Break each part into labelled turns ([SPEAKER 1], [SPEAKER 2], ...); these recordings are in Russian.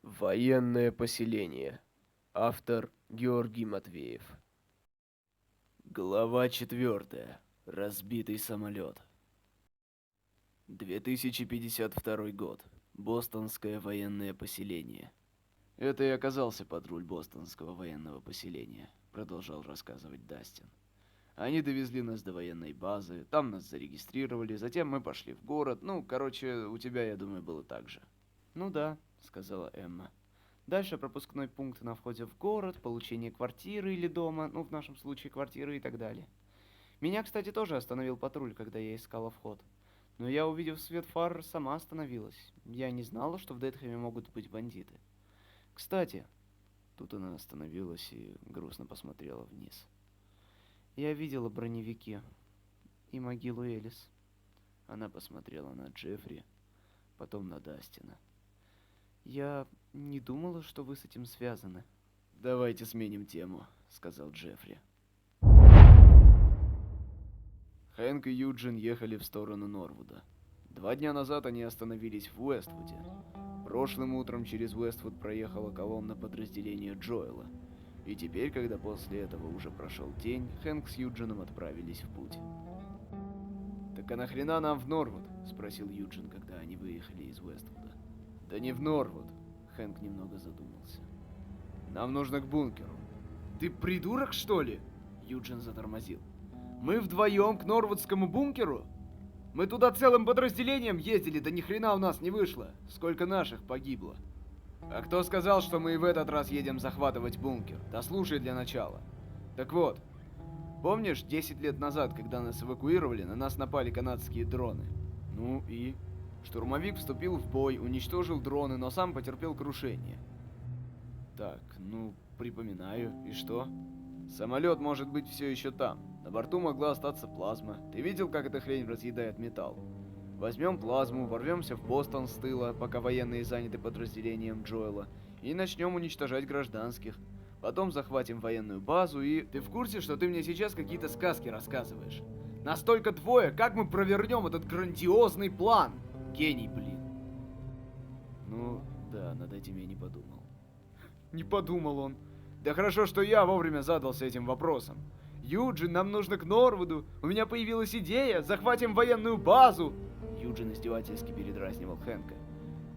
[SPEAKER 1] Военное поселение. Автор Георгий Матвеев. Глава 4. Разбитый самолет. 2052 год. Бостонское военное поселение. Это и оказался патруль Бостонского военного поселения, продолжал рассказывать Дастин. Они довезли нас до военной базы, там нас зарегистрировали, затем мы пошли в город. Короче, у тебя, я думаю, было так же. Ну да, сказала Эмма. Дальше пропускной пункт на входе в город, получение квартиры или дома, в нашем случае квартиры и так далее. Меня, кстати, тоже остановил патруль, когда я искала вход. Но я, увидев свет фар, сама остановилась. Я не знала, что в Детхэме могут быть бандиты. Кстати, тут она остановилась и грустно посмотрела вниз. Я видела броневики и могилу Элис. Она посмотрела на Джеффри, потом на Дастина. Я не думала, что вы с этим связаны. Давайте сменим тему, сказал Джеффри. Хэнк и Юджин ехали в сторону Норвуда. 2 дня назад они остановились в Уэствуде. Прошлым утром через Уэствуд проехала колонна подразделения Джоэла. И теперь, когда после этого уже прошел день, Хэнк с Юджином отправились в путь. «Так а нахрена нам в Норвуд?» — спросил Юджин, когда они выехали из Уэствуда. «Да не в Норвуд», — Хэнк немного задумался. «Нам нужно к бункеру». «Ты придурок, что ли?» — Юджин затормозил. «Мы вдвоем к Норвудскому бункеру? Мы туда целым подразделением ездили, да ни хрена у нас не вышло. Сколько наших погибло?» «А кто сказал, что мы и в этот раз едем захватывать бункер? Да слушай для начала. Так вот, помнишь, 10 лет назад, когда нас эвакуировали, на нас напали канадские дроны? Ну и? Штурмовик вступил в бой, уничтожил дроны, но сам потерпел крушение. Так, припоминаю. И что? Самолет может быть все еще там. На борту могла остаться плазма. Ты видел, как эта хрень разъедает металл? Возьмем плазму, ворвемся в Бостон с тыла, пока военные заняты подразделением Джоэла, и начнем уничтожать гражданских. Потом захватим военную базу и... Ты в курсе, что ты мне сейчас какие-то сказки рассказываешь? Нас только двое, как мы провернем этот грандиозный план? Гений, блин. Да, над этим я не подумал. Не подумал он. Да хорошо, что я вовремя задался этим вопросом. Юджин, нам нужно к Норвуду. У меня появилась идея. Захватим военную базу. Юджин издевательски передразнивал Хэнка.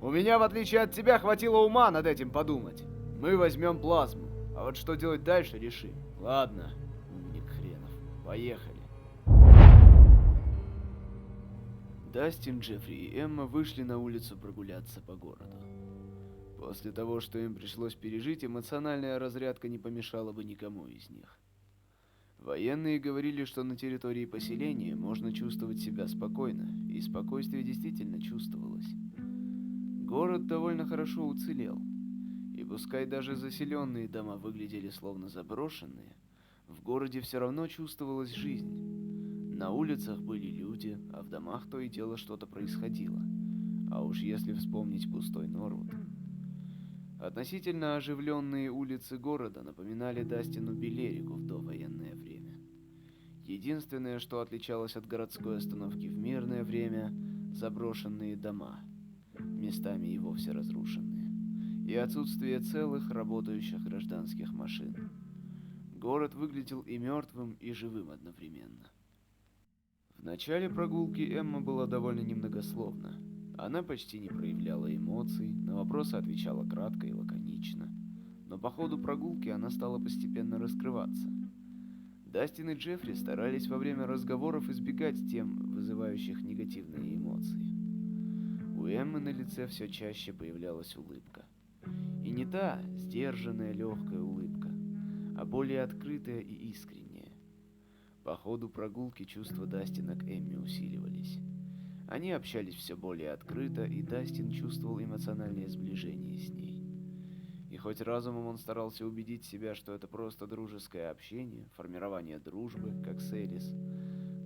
[SPEAKER 1] У меня, в отличие от тебя, хватило ума над этим подумать. Мы возьмем плазму. А вот что делать дальше, решим. Ладно, умник хренов. Поехали. Дастин, Джеффри и Эмма вышли на улицу прогуляться по городу. После того, что им пришлось пережить, эмоциональная разрядка не помешала бы никому из них. Военные говорили, что на территории поселения можно чувствовать себя спокойно, и спокойствие действительно чувствовалось. Город довольно хорошо уцелел, и пускай даже заселенные дома выглядели словно заброшенные, в городе все равно чувствовалась жизнь. На улицах были люди, а в домах то и дело что-то происходило. А уж если вспомнить пустой Норвуд. Относительно оживленные улицы города напоминали Дастину Белерику в довоенное время. Единственное, что отличалось от городской остановки в мирное время – заброшенные дома, местами и вовсе разрушенные, и отсутствие целых работающих гражданских машин. Город выглядел и мертвым, и живым одновременно. В начале прогулки Эмма была довольно немногословна. Она почти не проявляла эмоций, на вопросы отвечала кратко и лаконично. Но по ходу прогулки она стала постепенно раскрываться. Дастин и Джеффри старались во время разговоров избегать тем, вызывающих негативные эмоции. У Эммы на лице все чаще появлялась улыбка. И не та сдержанная легкая улыбка, а более открытая и искренняя. По ходу прогулки чувства Дастина к Эмме усиливались. Они общались все более открыто, и Дастин чувствовал эмоциональное сближение с ней. И хоть разумом он старался убедить себя, что это просто дружеское общение, формирование дружбы, как с Элис,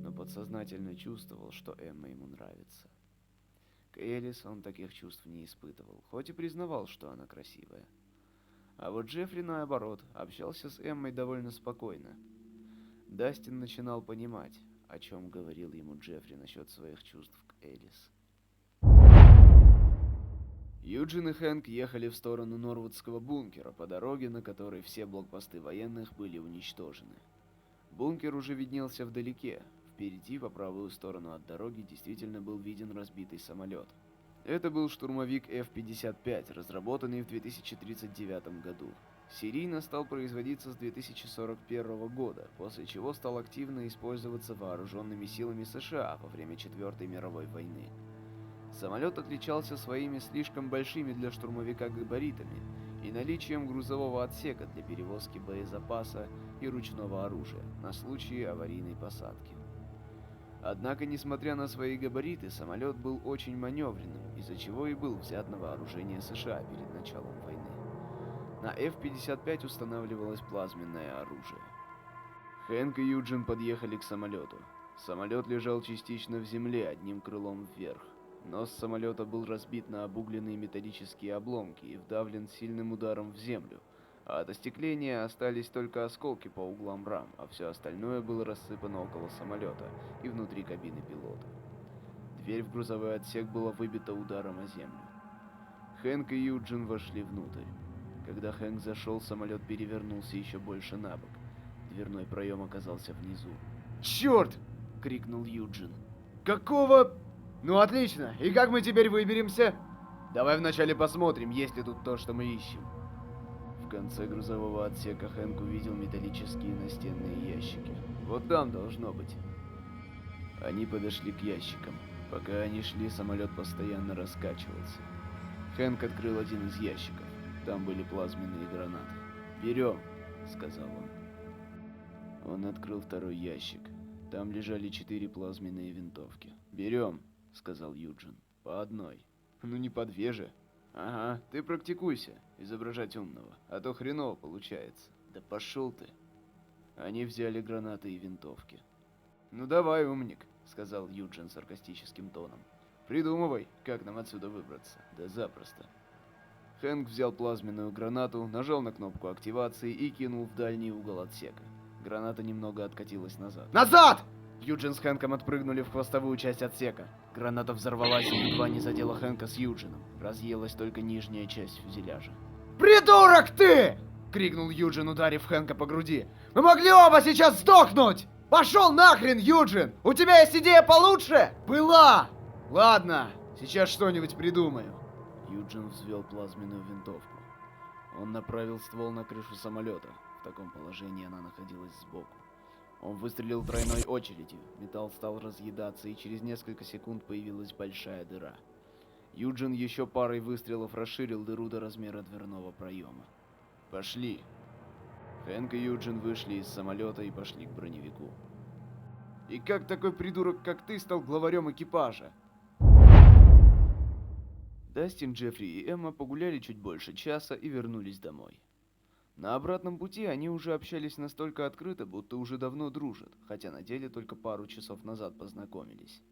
[SPEAKER 1] но подсознательно чувствовал, что Эмма ему нравится. К Элис он таких чувств не испытывал, хоть и признавал, что она красивая. А вот Джеффри, наоборот, общался с Эммой довольно спокойно. Дастин начинал понимать, о чем говорил ему Джеффри насчет своих чувств к Элис. Юджин и Хэнк ехали в сторону Норвудского бункера по дороге, на которой все блокпосты военных были уничтожены. Бункер уже виднелся вдалеке. Впереди, по правую сторону от дороги, действительно был виден разбитый самолет. Это был штурмовик F-55, разработанный в 2039 году. Серийно стал производиться с 2041 года, после чего стал активно использоваться вооруженными силами США во время Четвертой мировой войны. Самолет отличался своими слишком большими для штурмовика габаритами и наличием грузового отсека для перевозки боезапаса и ручного оружия на случай аварийной посадки. Однако, несмотря на свои габариты, самолет был очень маневренным, из-за чего и был взят на вооружение США перед началом войны. На F-55 устанавливалось плазменное оружие. Хэнк и Юджин подъехали к самолету. Самолет лежал частично в земле, одним крылом вверх. Нос самолета был разбит на обугленные металлические обломки и вдавлен сильным ударом в землю, а от остекления остались только осколки по углам рам, а все остальное было рассыпано около самолета и внутри кабины пилота. Дверь в грузовой отсек была выбита ударом о землю. Хэнк и Юджин вошли внутрь. Когда Хэнк зашел, самолет перевернулся еще больше на бок. Дверной проем оказался внизу.
[SPEAKER 2] «Черт!» — крикнул Юджин. «Какого...» «Ну отлично, и как мы теперь выберемся?» «Давай вначале посмотрим, есть ли тут то, что мы ищем».
[SPEAKER 1] В конце грузового отсека Хэнк увидел металлические настенные ящики. Вот там должно быть. Они подошли к ящикам. Пока они шли, самолет постоянно раскачивался. Хэнк открыл один из ящиков. Там были плазменные гранаты. «Берем», — сказал он. Он открыл второй ящик. Там лежали 4 плазменные винтовки. «Берем», — сказал Юджин. «По одной». «Ну не по 2 же». «Ага, ты практикуйся, изображать умного, а то хреново получается». «Да пошел ты». Они взяли гранаты и винтовки. «Ну давай, умник», — сказал Юджин саркастическим тоном. «Придумывай, как нам отсюда выбраться». «Да запросто». Хэнк взял плазменную гранату, нажал на кнопку активации и кинул в дальний угол отсека. Граната немного откатилась назад.
[SPEAKER 2] «Назад!» Юджин с Хэнком отпрыгнули в хвостовую часть отсека. Граната взорвалась и едва не задела Хэнка с Юджином.
[SPEAKER 1] Разъелась только нижняя часть фюзеляжа.
[SPEAKER 2] «Придурок ты!» — крикнул Юджин, ударив Хэнка по груди. «Мы могли оба сейчас сдохнуть! Пошел нахрен, Юджин! У тебя есть идея получше?» «Была!» «Ладно, сейчас что-нибудь придумаю».
[SPEAKER 1] Юджин взвел плазменную винтовку. Он направил ствол на крышу самолета. В таком положении она находилась сбоку. Он выстрелил тройной очередью. Металл стал разъедаться, и через несколько секунд появилась большая дыра. Юджин еще парой выстрелов расширил дыру до размера дверного проема. «Пошли!» Хэнк и Юджин вышли из самолета и пошли к броневику.
[SPEAKER 2] «И как такой придурок, как ты, стал главарем экипажа?»
[SPEAKER 1] Дастин, Джеффри и Эмма погуляли чуть больше часа и вернулись домой. На обратном пути они уже общались настолько открыто, будто уже давно дружат, хотя на деле только пару часов назад познакомились.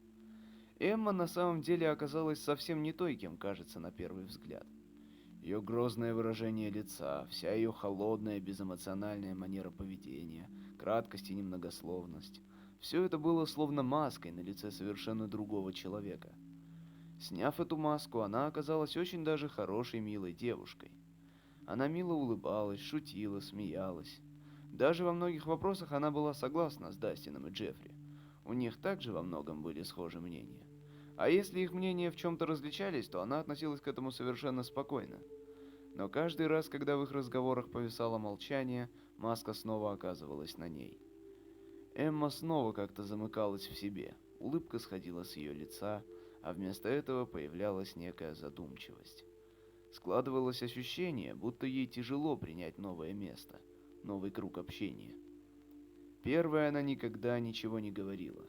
[SPEAKER 1] Эмма на самом деле оказалась совсем не той, кем кажется на первый взгляд. Ее грозное выражение лица, вся ее холодная, безэмоциональная манера поведения, краткость и немногословность — все это было словно маской на лице совершенно другого человека. Сняв эту маску, она оказалась очень даже хорошей, милой девушкой. Она мило улыбалась, шутила, смеялась. Даже во многих вопросах она была согласна с Дастином и Джеффри. У них также во многом были схожи мнения. А если их мнения в чем-то различались, то она относилась к этому совершенно спокойно. Но каждый раз, когда в их разговорах повисало молчание, маска снова оказывалась на ней. Эмма снова как-то замыкалась в себе, улыбка сходила с ее лица, а вместо этого появлялась некая задумчивость. Складывалось ощущение, будто ей тяжело принять новое место, новый круг общения. Первая она никогда ничего не говорила.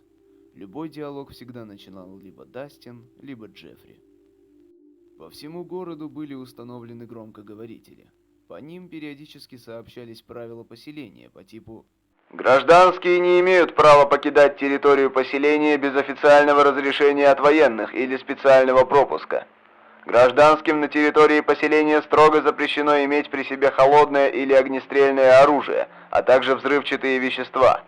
[SPEAKER 1] Любой диалог всегда начинал либо Дастин, либо Джеффри. По всему городу были установлены громкоговорители. По ним периодически сообщались правила поселения по типу
[SPEAKER 3] «Гражданские не имеют права покидать территорию поселения без официального разрешения от военных или специального пропуска. Гражданским на территории поселения строго запрещено иметь при себе холодное или огнестрельное оружие, а также взрывчатые вещества.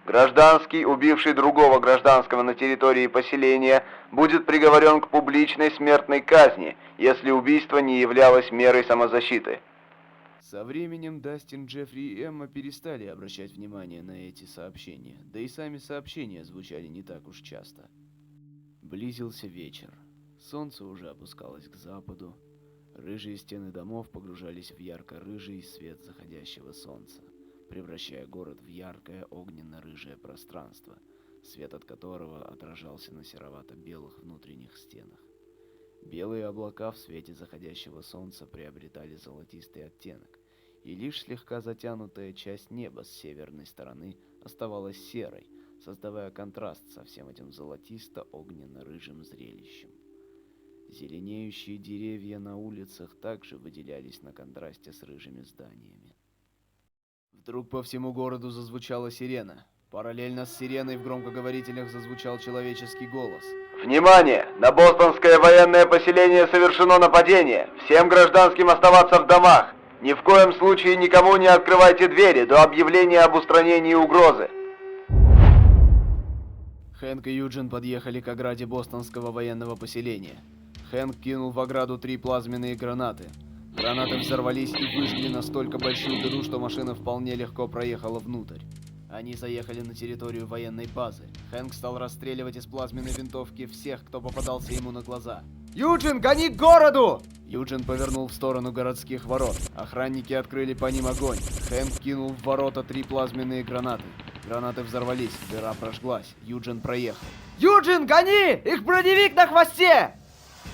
[SPEAKER 3] Гражданский, убивший другого гражданского на территории поселения, будет приговорен к публичной смертной казни, если убийство не являлось мерой самозащиты.
[SPEAKER 1] Со временем Дастин, Джеффри и Эмма перестали обращать внимание на эти сообщения, да и сами сообщения звучали не так уж часто. Близился вечер. Солнце уже опускалось к западу. Рыжие стены домов погружались в ярко-рыжий свет заходящего солнца, превращая город в яркое огненно-рыжее пространство, свет от которого отражался на серовато-белых внутренних стенах. Белые облака в свете заходящего солнца приобретали золотистый оттенок, и лишь слегка затянутая часть неба с северной стороны оставалась серой, создавая контраст со всем этим золотисто-огненно-рыжим зрелищем. Зеленеющие деревья на улицах также выделялись на контрасте с рыжими зданиями. Вдруг по всему городу зазвучала сирена. Параллельно с сиреной в громкоговорителях зазвучал человеческий голос.
[SPEAKER 3] Внимание! На бостонское военное поселение совершено нападение. Всем гражданским оставаться в домах. Ни в коем случае никому не открывайте двери до объявления об устранении угрозы.
[SPEAKER 1] Хэнк и Юджин подъехали к ограде бостонского военного поселения. Хэнк кинул в ограду 3 плазменные гранаты. Гранаты взорвались и выжгли настолько большую дыру, что машина вполне легко проехала внутрь. Они заехали на территорию военной базы. Хэнк стал расстреливать из плазменной винтовки всех, кто попадался ему на глаза.
[SPEAKER 2] Юджин, гони к городу!
[SPEAKER 1] Юджин повернул в сторону городских ворот. Охранники открыли по ним огонь. Хэнк кинул в ворота 3 плазменные гранаты. Гранаты взорвались, дыра прожглась. Юджин проехал.
[SPEAKER 2] Юджин, гони! Их броневик на хвосте!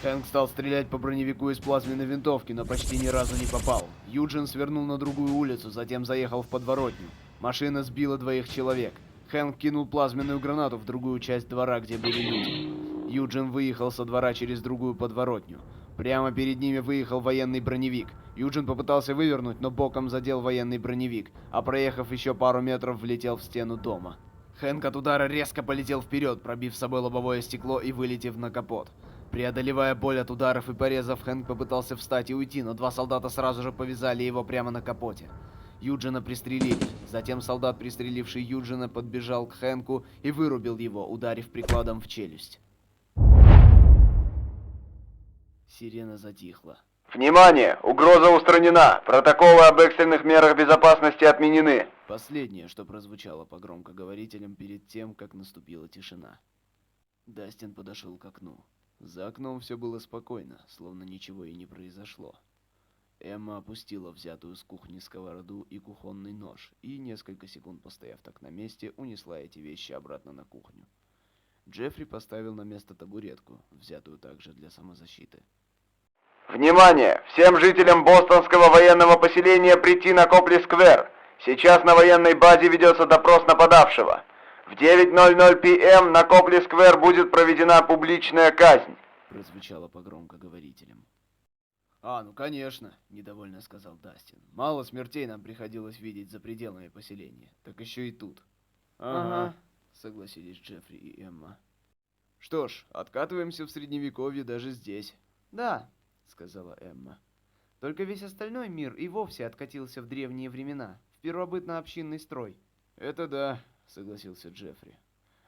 [SPEAKER 1] Хэнк стал стрелять по броневику из плазменной винтовки, но почти ни разу не попал. Юджин свернул на другую улицу, затем заехал в подворотню. Машина сбила 2 человек. Хэнк кинул плазменную гранату в другую часть двора, где были люди. Юджин выехал со двора через другую подворотню. Прямо перед ними выехал военный броневик. Юджин попытался вывернуть, но боком задел военный броневик, а проехав еще пару метров, влетел в стену дома. Хэнк от удара резко полетел вперед, пробив с собой лобовое стекло и вылетев на капот. Преодолевая боль от ударов и порезов, Хэнк попытался встать и уйти, но 2 солдата сразу же повязали его прямо на капоте. Юджина пристрелили. Затем солдат, пристреливший Юджина, подбежал к Хэнку и вырубил его, ударив прикладом в челюсть. Сирена затихла.
[SPEAKER 3] Внимание! Угроза устранена. Протоколы об экстренных мерах безопасности отменены.
[SPEAKER 1] Последнее, что прозвучало по громкоговорителям перед тем, как наступила тишина. Дастин подошел к окну. За окном все было спокойно, словно ничего и не произошло. Эмма опустила взятую с кухни сковороду и кухонный нож, и, несколько секунд постояв так на месте, унесла эти вещи обратно на кухню. Джеффри поставил на место табуретку, взятую также для самозащиты.
[SPEAKER 3] Внимание! Всем жителям бостонского военного поселения прийти на Копли-сквер. Сейчас на военной базе ведется допрос нападавшего. В 9:00 п.м. на Копли-сквер будет проведена публичная казнь.
[SPEAKER 1] Прозвучало по громкоговорителям. Ну конечно, недовольно сказал Дастин. Мало смертей нам приходилось видеть за пределами поселения, так еще и тут. Ага, согласились Джеффри и Эмма. Что ж, откатываемся в средневековье даже здесь. Да, сказала Эмма. Только весь остальной мир и вовсе откатился в древние времена, в первобытно-общинный строй. Это да, согласился Джеффри.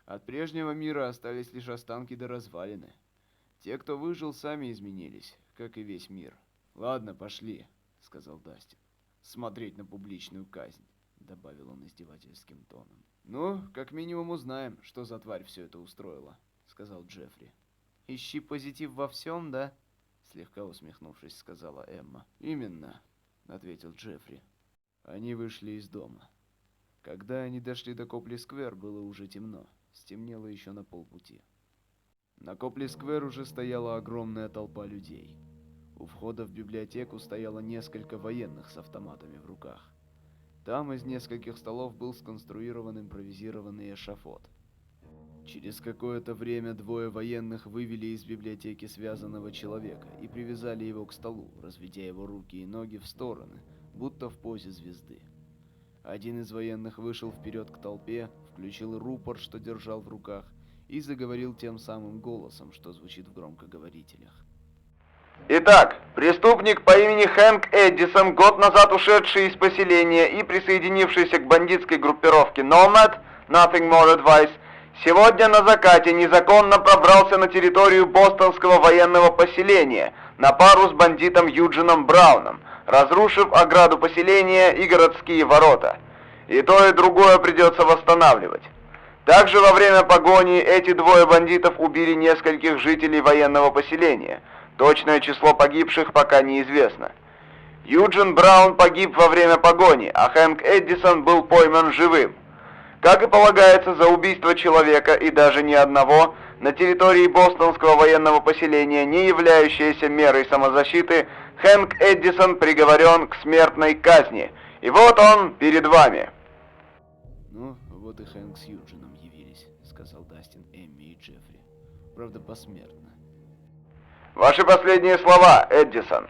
[SPEAKER 1] От прежнего мира остались лишь останки да развалины. Те, кто выжил, сами изменились, как и весь мир. Ладно, пошли, сказал Дастин. Смотреть на публичную казнь, добавил он издевательским тоном. Ну, как минимум узнаем, что за тварь все это устроила, сказал Джеффри. Ищи позитив во всем, да? Слегка усмехнувшись, сказала Эмма. Именно, ответил Джеффри. Они вышли из дома. Когда они дошли до Копли-сквер, было уже темно. Стемнело еще на полпути. На Копли-сквер уже стояла огромная толпа людей. У входа в библиотеку стояло несколько военных с автоматами в руках. Там из нескольких столов был сконструирован импровизированный эшафот. Через какое-то время 2 военных вывели из библиотеки связанного человека и привязали его к столу, разведя его руки и ноги в стороны, будто в позе звезды. Один из военных вышел вперед к толпе, включил рупор, что держал в руках, и заговорил тем самым голосом, что звучит в громкоговорителях.
[SPEAKER 3] Итак, преступник по имени Хэнк Эддисон, год назад ушедший из поселения и присоединившийся к бандитской группировке Nomad, Nothing More Advice, сегодня на закате незаконно пробрался на территорию бостонского военного поселения на пару с бандитом Юджином Брауном, разрушив ограду поселения и городские ворота. И то, и другое придется восстанавливать. Также во время погони эти двое бандитов убили нескольких жителей военного поселения. Точное число погибших пока неизвестно. Юджин Браун погиб во время погони, а Хэнк Эддисон был пойман живым. Как и полагается за убийство человека и даже не одного, на территории бостонского военного поселения, не являющейся мерой самозащиты, Хэнк Эддисон приговорен к смертной казни. И вот он перед вами.
[SPEAKER 1] Ну, вот и Хэнк с Юджином явились, сказал Дастин Эмми и Джеффри. Правда, посмертно.
[SPEAKER 3] Ваши последние слова, Эддисон.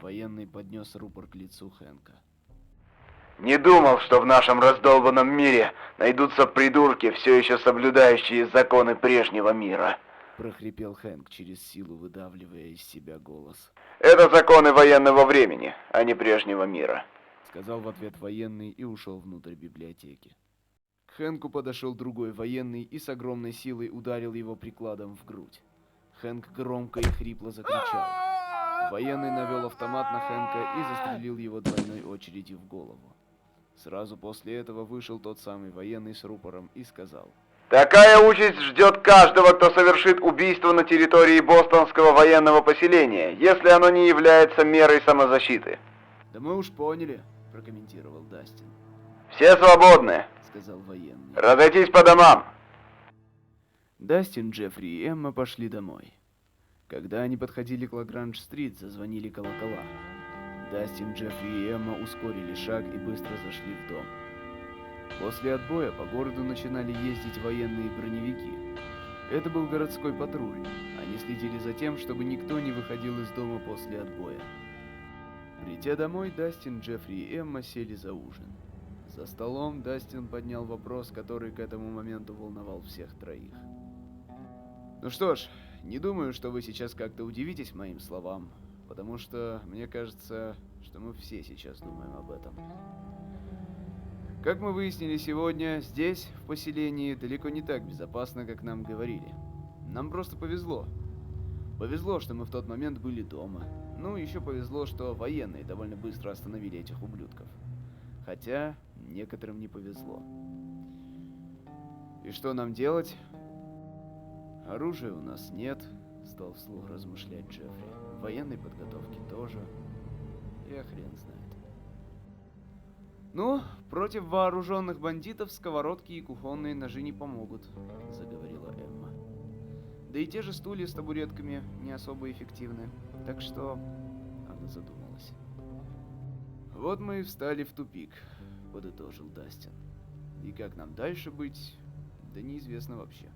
[SPEAKER 1] Военный поднес рупор к лицу Хэнка.
[SPEAKER 3] Не думал, что в нашем раздолбанном мире найдутся придурки, все еще соблюдающие законы прежнего мира.
[SPEAKER 1] Прохрипел Хэнк, через силу выдавливая из себя голос.
[SPEAKER 3] Это законы военного времени, а не прежнего мира.
[SPEAKER 1] Сказал в ответ военный и ушел внутрь библиотеки. К Хэнку подошел другой военный и с огромной силой ударил его прикладом в грудь. Хэнк громко и хрипло закричал. Военный навел автомат на Хэнка и застрелил его двойной очередью в голову. Сразу после этого вышел тот самый военный с рупором и сказал:
[SPEAKER 3] Такая участь ждет каждого, кто совершит убийство на территории бостонского военного поселения, если оно не является мерой самозащиты.
[SPEAKER 1] «Да мы уж поняли», — прокомментировал Дастин.
[SPEAKER 3] Все свободны,
[SPEAKER 1] Сказал военный.
[SPEAKER 3] разойтись по домам.
[SPEAKER 1] Дастин, Джеффри и Эмма пошли домой. Когда они подходили к Лагранж-стрит, зазвонили колокола. Дастин, Джеффри и Эмма ускорили шаг и быстро зашли в дом. После отбоя по городу начинали ездить военные броневики. Это был городской патруль. Они следили за тем, чтобы никто не выходил из дома после отбоя. Придя домой, Дастин, Джеффри и Эмма сели за ужин. За столом Дастин поднял вопрос, который к этому моменту волновал всех троих. Ну что ж, не думаю, что вы сейчас как-то удивитесь моим словам, потому что мне кажется, что мы все сейчас думаем об этом. Как мы выяснили сегодня, здесь, в поселении, далеко не так безопасно, как нам говорили. Нам просто повезло. Повезло, что мы в тот момент были дома. Ну, еще повезло, что военные довольно быстро остановили этих ублюдков. Хотя, некоторым не повезло. И что нам делать? Оружия у нас нет, стал вслух размышлять Джеффри. Военной подготовки тоже. Я хрен знает. Ну, против вооруженных бандитов сковородки и кухонные ножи не помогут, заговорила Эмма. Да и те же стулья с табуретками не особо эффективны. Так что она задумалась. Вот мы и встали в тупик, подытожил Дастин. И как нам дальше быть, да неизвестно вообще.